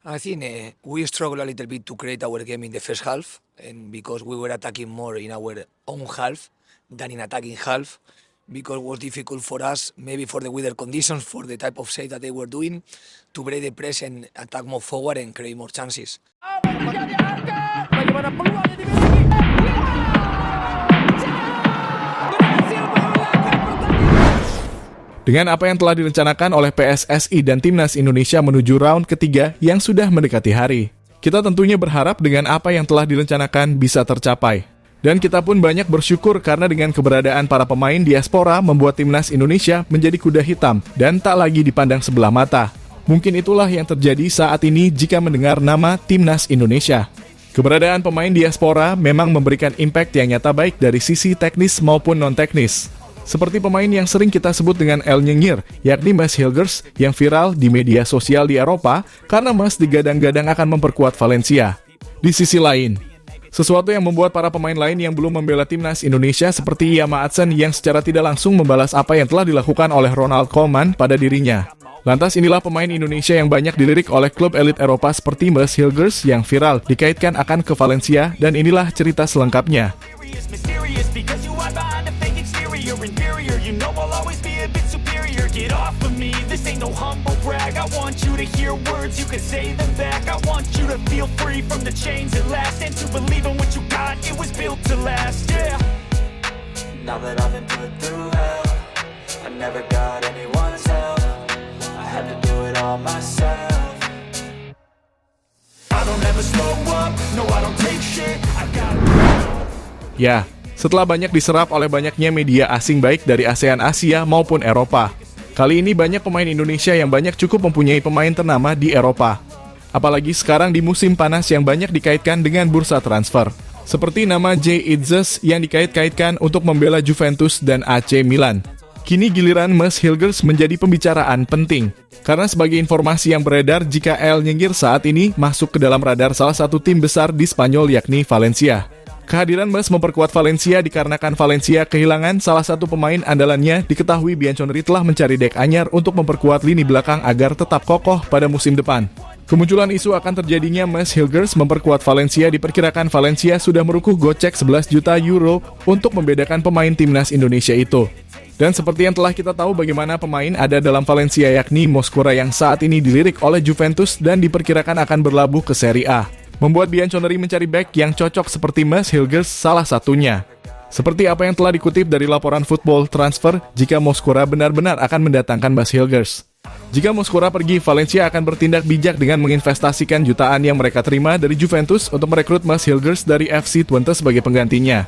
I think we struggled a little bit to create our game in the first half, and because we were attacking more in our own half than in attacking half, because it was difficult for us, maybe for the weather conditions, for the type of save that they were doing, to break the press and attack more forward and create more chances. Bagaimana peluang yang dimiliki? Berhasil mengulangan pertandingan. Dengan apa yang telah direncanakan oleh PSSI dan Timnas Indonesia menuju round ketiga yang sudah mendekati hari, kita tentunya berharap dengan apa yang telah direncanakan bisa tercapai. Dan kita pun banyak bersyukur karena dengan keberadaan para pemain diaspora membuat Timnas Indonesia menjadi kuda hitam dan tak lagi dipandang sebelah mata. Mungkin itulah yang terjadi saat ini jika mendengar nama Timnas Indonesia. Keberadaan pemain diaspora memang memberikan impact yang nyata baik dari sisi teknis maupun non-teknis. Seperti pemain yang sering kita sebut dengan El Nyengir, yakni Mads Hilgers yang viral di media sosial di Eropa karena Mads digadang-gadang akan memperkuat Valencia. Di sisi lain, sesuatu yang membuat para pemain lain yang belum membela Timnas Indonesia seperti Yama Adsen yang secara tidak langsung membalas apa yang telah dilakukan oleh Ronald Koeman pada dirinya. Lantas inilah pemain Indonesia yang banyak dilirik oleh klub elit Eropa seperti Mads Hilgers yang viral dikaitkan akan ke Valencia, dan inilah cerita selengkapnya. Ya, setelah banyak diserap oleh banyaknya media asing baik dari ASEAN Asia maupun Eropa, kali ini banyak pemain Indonesia yang banyak cukup mempunyai pemain ternama di Eropa. Apalagi sekarang di musim panas yang banyak dikaitkan dengan bursa transfer. Seperti nama Jay Itzes yang dikait-kaitkan untuk membela Juventus dan AC Milan. Kini giliran Mads Hilgers menjadi pembicaraan penting. Karena sebagai informasi yang beredar jika El Nyengir saat ini masuk ke dalam radar salah satu tim besar di Spanyol yakni Valencia. Kehadiran Mads memperkuat Valencia dikarenakan Valencia kehilangan salah satu pemain andalannya. Diketahui Bianconeri telah mencari bek anyar untuk memperkuat lini belakang agar tetap kokoh pada musim depan. Kemunculan isu akan terjadinya Mads Hilgers memperkuat Valencia diperkirakan Valencia sudah merukuh gocek 11 juta euro untuk membedakan pemain Timnas Indonesia itu. Dan seperti yang telah kita tahu bagaimana pemain ada dalam Valencia yakni Mosquera yang saat ini dilirik oleh Juventus dan diperkirakan akan berlabuh ke Serie A. Membuat Bianconeri mencari bek yang cocok seperti Mads Hilgers salah satunya. Seperti apa yang telah dikutip dari laporan Football Transfer, jika Mosquera benar-benar akan mendatangkan Mads Hilgers. Jika Mosquera pergi, Valencia akan bertindak bijak dengan menginvestasikan jutaan yang mereka terima dari Juventus untuk merekrut Mads Hilgers dari FC Twente sebagai penggantinya.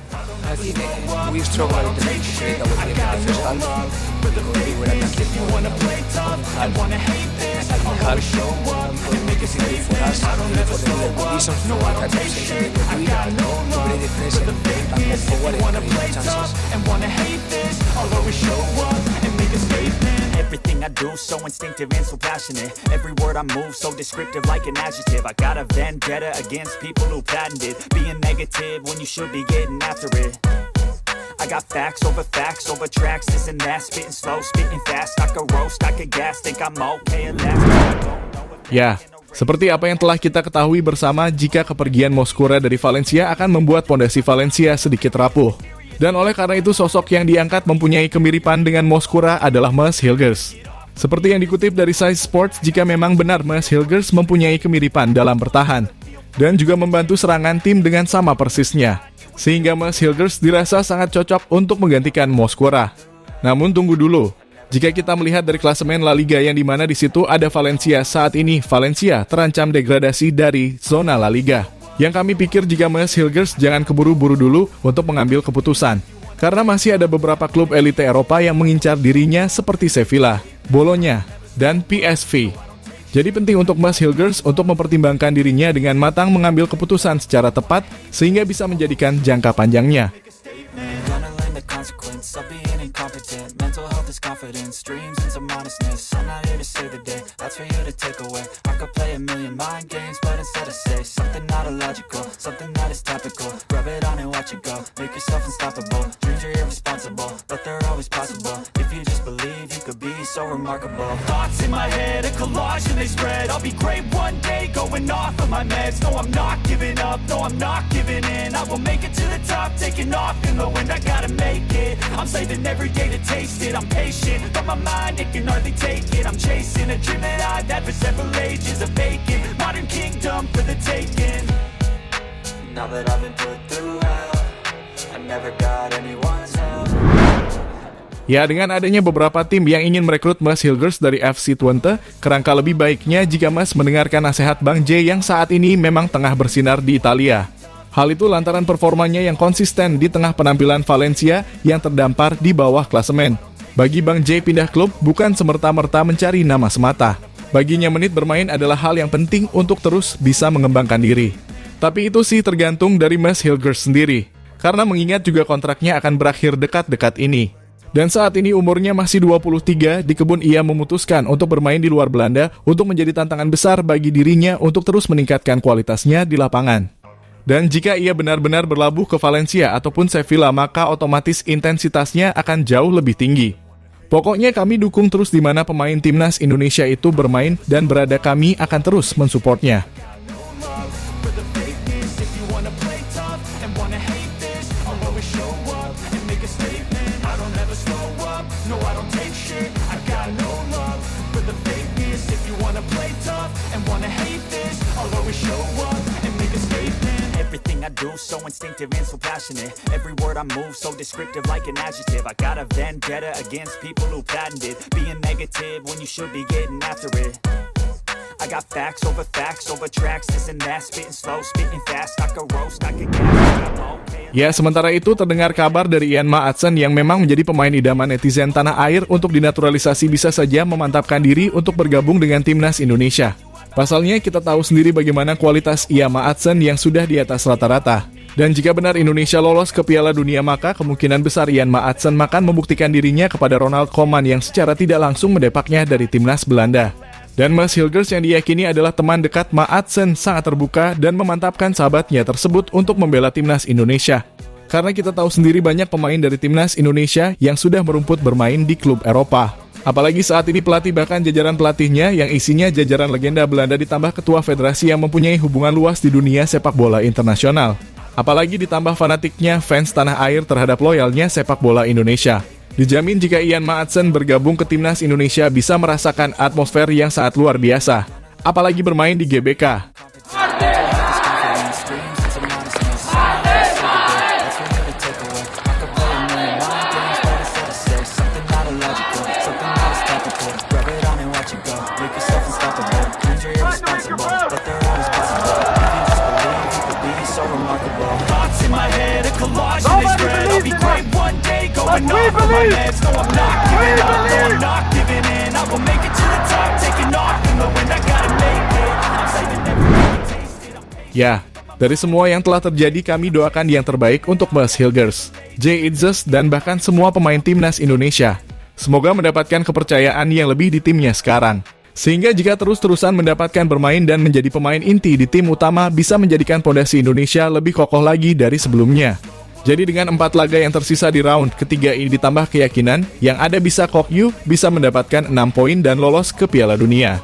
Everything I do so instinctive and so passionate. Every word I move so descriptive like an adjective. I got a vendetta against people who patented being negative when you should be getting after it. I got facts over tracks, this and that, spitting slow, spitting fast. I could roast, I could gas, think I'm okay at last. Ya, seperti apa yang telah kita ketahui bersama, jika kepergian Mosquera dari Valencia akan membuat pondasi Valencia sedikit rapuh. Dan oleh karena itu sosok yang diangkat mempunyai kemiripan dengan Mosquera adalah Mads Hilgers. Seperti yang dikutip dari Size Sports, jika memang benar Mads Hilgers mempunyai kemiripan dalam bertahan dan juga membantu serangan tim dengan sama persisnya, sehingga Mads Hilgers dirasa sangat cocok untuk menggantikan Mosquera. Namun tunggu dulu, jika kita melihat dari klasemen La Liga yang dimana di situ ada Valencia, saat ini Valencia terancam degradasi dari zona La Liga. Yang kami pikir jika Mads Hilgers jangan keburu-buru dulu untuk mengambil keputusan. Karena masih ada beberapa klub elite Eropa yang mengincar dirinya seperti Sevilla, Bologna, dan PSV. Jadi penting untuk Mads Hilgers untuk mempertimbangkan dirinya dengan matang mengambil keputusan secara tepat sehingga bisa menjadikan jangka panjangnya. So remarkable. Thoughts in my head, a collage and they spread. I'll be great one day, go going off of my meds. No, I'm not giving up, no, I'm not giving in. I will make it to the top, taking off in the wind. I gotta make it, I'm saving every day to taste it. I'm patient, but my mind, it can hardly take it. I'm chasing a dream that I've had for several ages. A vacant, modern kingdom for the taking. Now that I've been put through hell, I never got anyone's help. Ya, dengan adanya beberapa tim yang ingin merekrut Mas Hilgers dari FC Twente, kerangka lebih baiknya jika Mas mendengarkan nasihat Bang J yang saat ini memang tengah bersinar di Italia. Hal itu lantaran performanya yang konsisten di tengah penampilan Valencia yang terdampar di bawah klasemen. Bagi Bang J pindah klub bukan semerta-merta mencari nama semata. Baginya menit bermain adalah hal yang penting untuk terus bisa mengembangkan diri. Tapi itu sih tergantung dari Mas Hilgers sendiri, karena mengingat juga kontraknya akan berakhir dekat-dekat ini. Dan saat ini umurnya masih 23, di kebun ia memutuskan untuk bermain di luar Belanda untuk menjadi tantangan besar bagi dirinya untuk terus meningkatkan kualitasnya di lapangan. Dan jika ia benar-benar berlabuh ke Valencia ataupun Sevilla, maka otomatis intensitasnya akan jauh lebih tinggi. Pokoknya kami dukung terus di mana pemain timnas Indonesia itu bermain dan berada, kami akan terus mensupportnya. Everything I do so instinctive and so passionate. Every word I move so descriptive like an adjective. I got a vendetta against people who patented being negative when you should be getting after it. I got facts over tracks, this and that, spitting slow, spitting fast, I could roast, I could gas. Ya, sementara itu terdengar kabar dari Ian Maatsen yang memang menjadi pemain idaman netizen tanah air untuk dinaturalisasi bisa saja memantapkan diri untuk bergabung dengan timnas Indonesia. Pasalnya kita tahu sendiri bagaimana kualitas Ian Maatsen yang sudah di atas rata-rata. Dan jika benar Indonesia lolos ke Piala Dunia, maka kemungkinan besar Ian Maatsen akan membuktikan dirinya kepada Ronald Koeman yang secara tidak langsung mendepaknya dari timnas Belanda. Dan Mas Hilgers yang diyakini adalah teman dekat Maatsen sangat terbuka dan memantapkan sahabatnya tersebut untuk membela timnas Indonesia. Karena kita tahu sendiri banyak pemain dari timnas Indonesia yang sudah merumput bermain di klub Eropa. Apalagi saat ini pelatih bahkan jajaran pelatihnya yang isinya jajaran legenda Belanda ditambah ketua federasi yang mempunyai hubungan luas di dunia sepak bola internasional. Apalagi ditambah fanatiknya fans tanah air terhadap loyalnya sepak bola Indonesia. Dijamin jika Ian Maatsen bergabung ke timnas Indonesia bisa merasakan atmosfer yang sangat luar biasa. Apalagi bermain di GBK. Ya, dari semua yang telah terjadi kami doakan yang terbaik untuk Mas Hilgers, J. Itzes, dan bahkan semua pemain timnas Indonesia. Semoga mendapatkan kepercayaan yang lebih di timnya sekarang. Sehingga jika terus-terusan mendapatkan bermain dan menjadi pemain inti di tim utama bisa menjadikan pondasi Indonesia lebih kokoh lagi dari sebelumnya. Jadi dengan 4 laga yang tersisa di round ketiga ini ditambah keyakinan yang ada bisa Kokyu bisa mendapatkan 6 poin dan lolos ke Piala Dunia.